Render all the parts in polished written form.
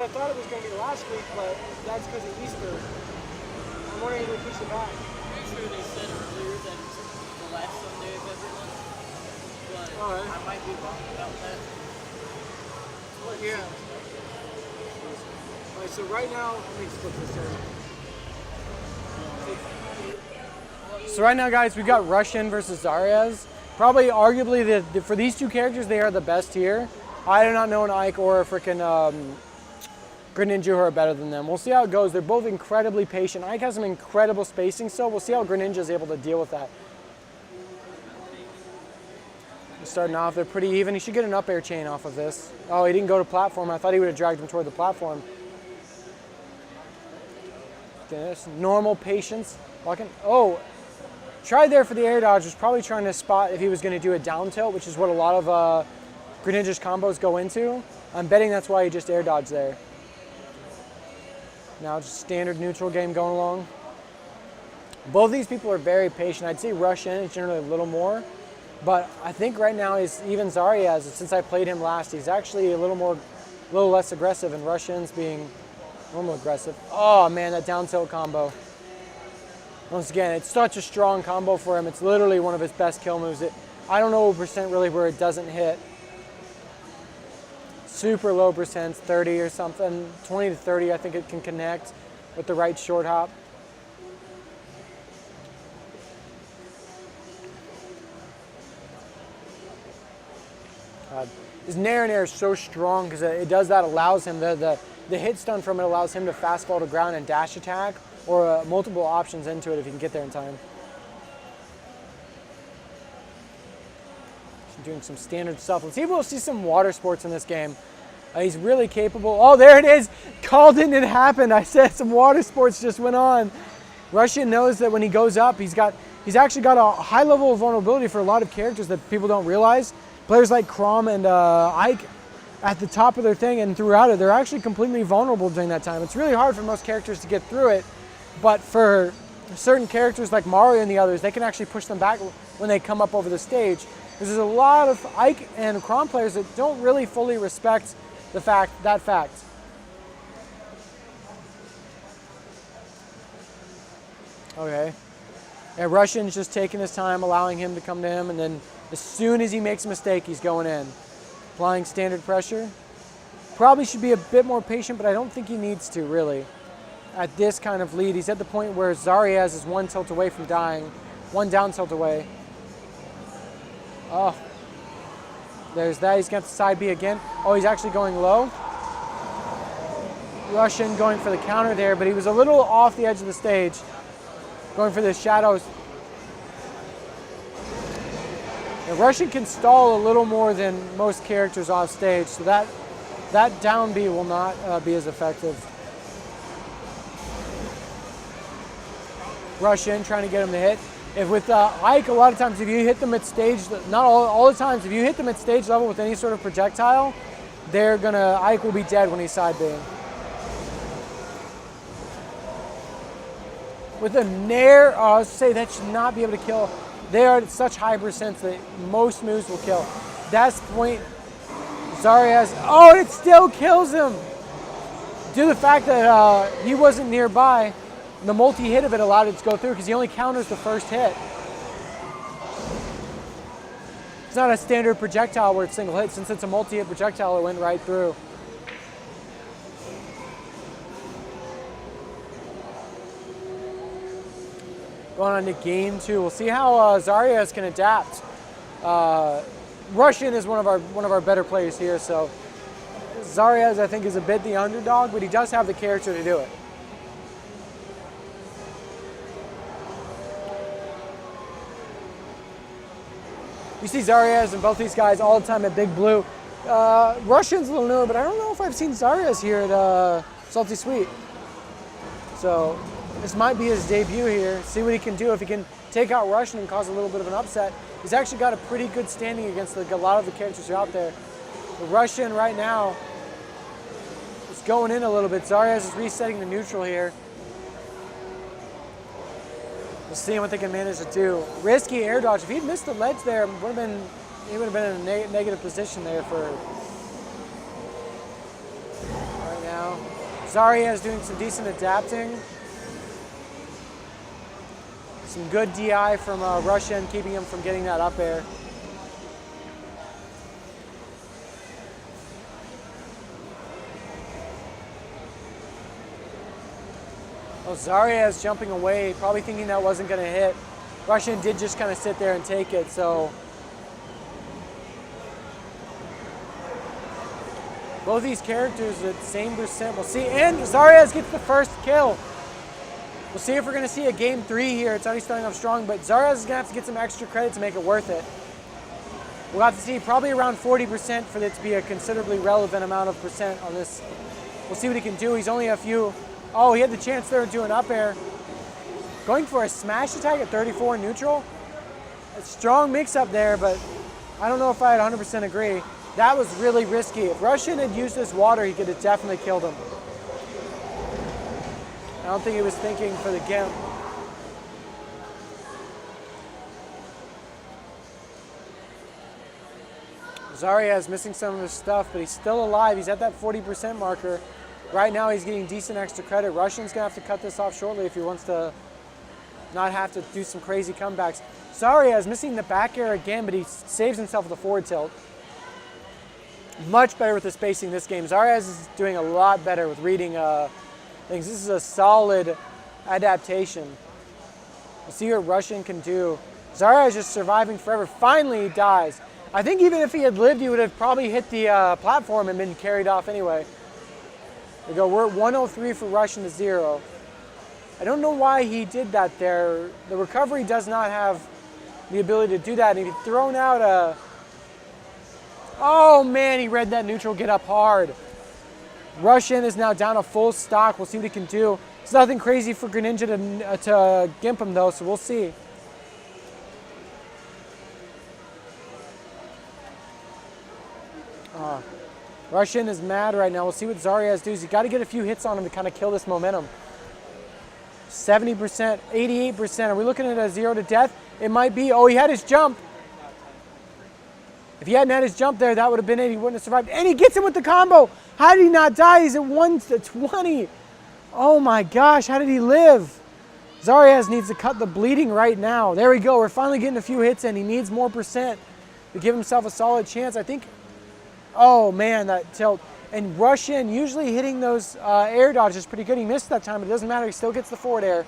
I thought it was going to be last week, but that's because of Easter. I'm wondering if they pushed it back. Pretty sure they said earlier that it's the last Sunday of every month, but I might be wrong about that. Yeah. All right, so right now, let me just flip this over. So right now, guys, we've got Rush.N versus Zariez. Probably, arguably, for these two characters, they are the best here. I do not know an Ike or a freaking Greninja who are better than them. We'll see how it goes. They're both incredibly patient. Ike has some incredible spacing, so we'll see how Greninja is able to deal with that. Starting off, they're pretty even. He should get an up air chain off of this. Oh, he didn't go to platform. I thought he would have dragged him toward the platform. This normal patience. Walking. Oh, tried there for the air dodge. Was probably trying to spot if he was going to do a down tilt, which is what a lot of Greninja's combos go into. I'm betting that's why he just air dodged there. Now just standard neutral game going along. Both these people are very patient. I'd say Rush.N is generally a little more. But I think right now he's even Zariez, since I played him last, he's actually a little less aggressive, and Rush.N's being normal aggressive. Oh man, that down tilt combo. Once again, it's such a strong combo for him. It's literally one of his best kill moves. I don't know percent really where it doesn't hit. Super low percent, 30 or something, 20 to 30 I think it can connect with the right short hop. His Nair and Air is so strong because it does that, allows him, the hit stun from it allows him to fast fall to ground and dash attack, or multiple options into it if he can get there in time. He's doing some standard stuff. Let's see if we'll see some water sports in this game. He's really capable. Oh, there it is. Called it, it happened. I said some water sports just went on. Rush.N knows that when he goes up, he's actually got a high level of vulnerability for a lot of characters that people don't realize. Players like Chrom and Ike at the top of their thing and throughout it, they're actually completely vulnerable during that time. It's really hard for most characters to get through it, but for certain characters like Mario and the others, they can actually push them back when they come up over the stage. Because there's a lot of Ike and Chrom players that don't really fully respect that fact. Okay. And Rush.N's just taking his time, allowing him to come to him, and then as soon as he makes a mistake, he's going in. Applying standard pressure. Probably should be a bit more patient, but I don't think he needs to, really. At this kind of lead, he's at the point where Zariez is one tilt away from dying. One down tilt away. Oh. There's that. He's got the side B again. Oh, he's actually going low. Rush.N going for the counter there, but he was a little off the edge of the stage. Going for the shadows. And Rush.N can stall a little more than most characters off stage, so that down B will not be as effective. Rush.N trying to get him to hit. If with Ike, a lot of times if you hit them at stage, not all the times, if you hit them at stage level with any sort of projectile, Ike will be dead when he's side Bing. With a Nair, I would say that should not be able to kill. They are at such high percents that most moves will kill. That's the point. Zariez, oh, it still kills him. Due to the fact that he wasn't nearby, the multi-hit of it allowed it to go through because he only counters the first hit. It's not a standard projectile where it's single hit. Since it's a multi-hit projectile, it went right through. Going on to game two. We'll see how Zariez can adapt. Rush.N is one of our better players here, so Zariez I think is a bit the underdog, but he does have the character to do it. You see Zariez and both these guys all the time at Big Blue. Rush.N's a little newer, but I don't know if I've seen Zariez here at Salty Sweet. So this might be his debut here. See what he can do. If he can take out Rush.N and cause a little bit of an upset. He's actually got a pretty good standing against a lot of the characters who are out there. But Rush.N right now is going in a little bit. Zariez is resetting the neutral here. We'll see what they can manage to do. Risky air dodge. If he'd missed the ledge there, he would have been in a negative position there for right now. Zariez doing some decent adapting. Some good DI from Rush.N, keeping him from getting that up air. Oh, Zariez jumping away, probably thinking that wasn't going to hit. Rush.N did just kind of sit there and take it, so. Both these characters at the same percent. We'll see, and Zariez gets the first kill. We'll see if we're going to see a game 3 here. It's already starting off strong, but Zariez is going to have to get some extra credit to make it worth it. We'll have to see probably around 40% for it to be a considerably relevant amount of percent on this. We'll see what he can do. He's only a few. Oh, he had the chance there to do an up air. Going for a smash attack at 34 neutral. A strong mix up there, but I don't know if I'd 100% agree. That was really risky. If Rush.N had used his water, he could have definitely killed him. I don't think he was thinking for the gimp. Zariez missing some of his stuff, but he's still alive. He's at that 40% marker. Right now he's getting decent extra credit. Rush.N's gonna have to cut this off shortly if he wants to not have to do some crazy comebacks. Zariez missing the back air again, but he saves himself with a forward tilt. Much better with the spacing this game. Zariez is doing a lot better with reading things. This is a solid adaptation. We'll see what Rush.N can do. Zariez just surviving forever. Finally he dies. I think even if he had lived, he would have probably hit the platform and been carried off anyway. There we go. We're at 103 for Rush.N to 0. I don't know why he did that there. The recovery does not have the ability to do that. And he'd thrown out a... Oh man, he read that neutral get up hard. Rush.N is now down a full stock. We'll see what he can do. It's nothing crazy for Greninja to gimp him though, so we'll see. Rush.N is mad right now. We'll see what Zariez does. You got to get a few hits on him to kind of kill this momentum. 70%, 88%. Are we looking at a 0 to death? It might be. Oh, he had his jump. If he hadn't had his jump there, that would have been it. He wouldn't have survived. And he gets him with the combo. How did he not die? He's at 1 to 20. Oh my gosh, how did he live? Zariez needs to cut the bleeding right now. There we go. We're finally getting a few hits in. He needs more percent to give himself a solid chance. I think, oh man, that tilt. And Rush.N usually hitting those air dodges pretty good. He missed that time, but it doesn't matter. He still gets the forward air.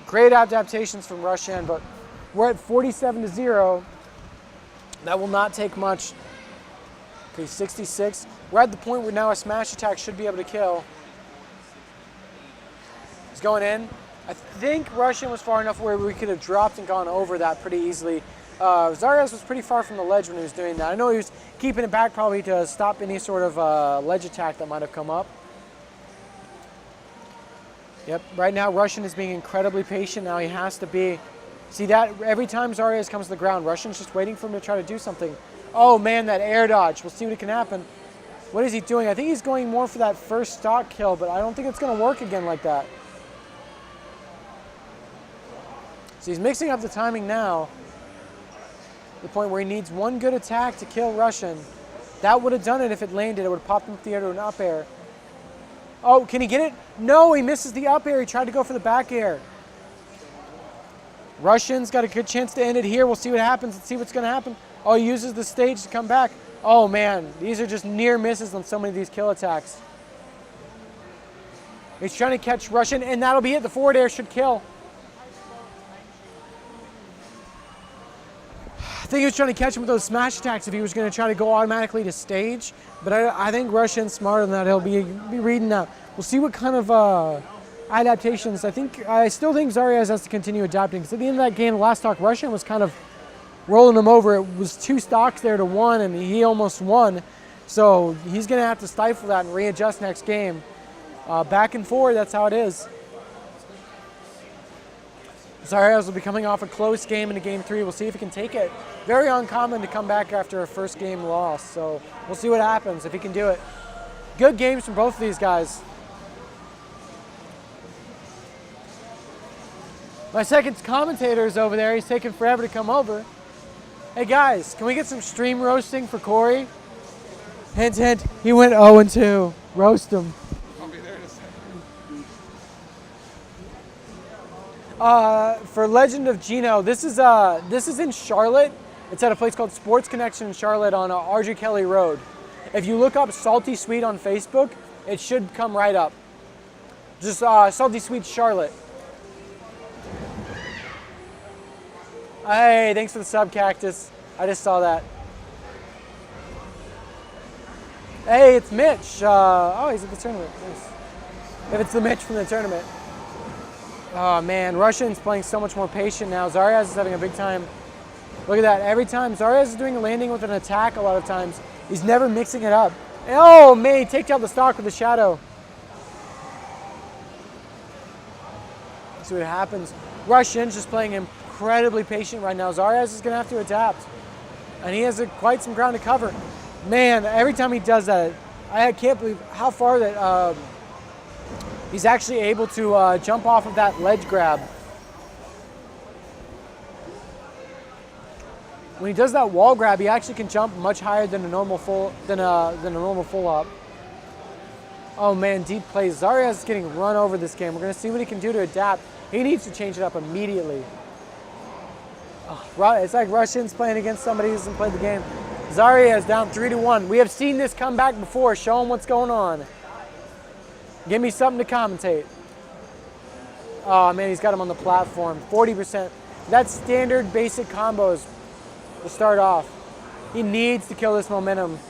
Great adaptations from Rush.N, but we're at 47 to 0. That will not take much. Okay, 66. We're at the point where now a smash attack should be able to kill. He's going in. I think Rush.N was far enough where we could have dropped and gone over that pretty easily. Zariez was pretty far from the ledge when he was doing that. I know he was keeping it back probably to stop any sort of ledge attack that might have come up. Yep, right now Rush.N is being incredibly patient now. He has to be. See that every time Zariez comes to the ground, Rush.N's just waiting for him to try to do something. Oh man, that air dodge. We'll see what can happen. What is he doing? I think he's going more for that first stock kill, but I don't think it's going to work again like that. So he's mixing up the timing now. The point where he needs one good attack to kill Rush.N. That would have done it if it landed. It would have popped him up the air to an up air. Oh, can he get it? No, he misses the up air. He tried to go for the back air. Rush.N's got a good chance to end it here. We'll see what happens. Let's see what's going to happen. Oh, he uses the stage to come back. Oh, man. These are just near misses on so many of these kill attacks. He's trying to catch Rush.N, and that'll be it. The forward air should kill. I think he was trying to catch him with those smash attacks if he was going to try to go automatically to stage. But I think Rush.N's smarter than that. He'll be reading that. We'll see what kind of adaptations. I still think Zariez has to continue adapting. Because at the end of that game, the last stock, Rush.N was kind of rolling him over. It was 2 stocks there to 1, and he almost won. So he's going to have to stifle that and readjust next game. Back and forward, that's how it is. Zariez will be coming off a close game into game 3. We'll see if he can take it. Very uncommon to come back after a first game loss. So we'll see what happens if he can do it. Good games from both of these guys. My second commentator is over there. He's taking forever to come over. Hey guys, can we get some stream roasting for Corey? Hint, hint, he went 0-2. Roast him. I'll be there in a second. For Legend of Gino, this is in Charlotte. It's at a place called Sports Connection in Charlotte on R.G. Kelly Road. If you look up Salty Sweet on Facebook, it should come right up. Just Salty Sweet Charlotte. Hey, thanks for the sub, Cactus. I just saw that. Hey, it's Mitch. Oh, he's at the tournament. Nice. If it's the Mitch from the tournament. Oh man, Rush.N's playing so much more patient now. Zariez is having a big time. Look at that. Every time Zariez is doing a landing with an attack a lot of times, he's never mixing it up. Oh man, he takes out the stock with the shadow. See what happens. Rush.N's just playing incredibly patient right now. Zariez is going to have to adapt. And he has quite some ground to cover. Man, every time he does that, I can't believe how far that he's actually able to jump off of that ledge grab. When he does that wall grab, he actually can jump much higher than a normal full up. Oh man, deep plays. Zariez is getting run over this game. We're going to see what he can do to adapt. He needs to change it up immediately. Oh, it's like Rush.N's playing against somebody who hasn't played the game. Zariez down 3-1. We have seen this come back before. Show him what's going on. Give me something to commentate. Oh man, he's got him on the platform. 40%. That's standard basic combos to start off. He needs to kill this momentum.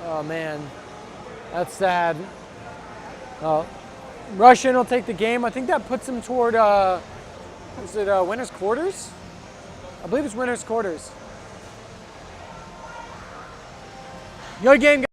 Oh man, that's sad. Rush.N will take the game. I think that puts him toward, is it winner's quarters? I believe it's winner's quarters. Good game, guys.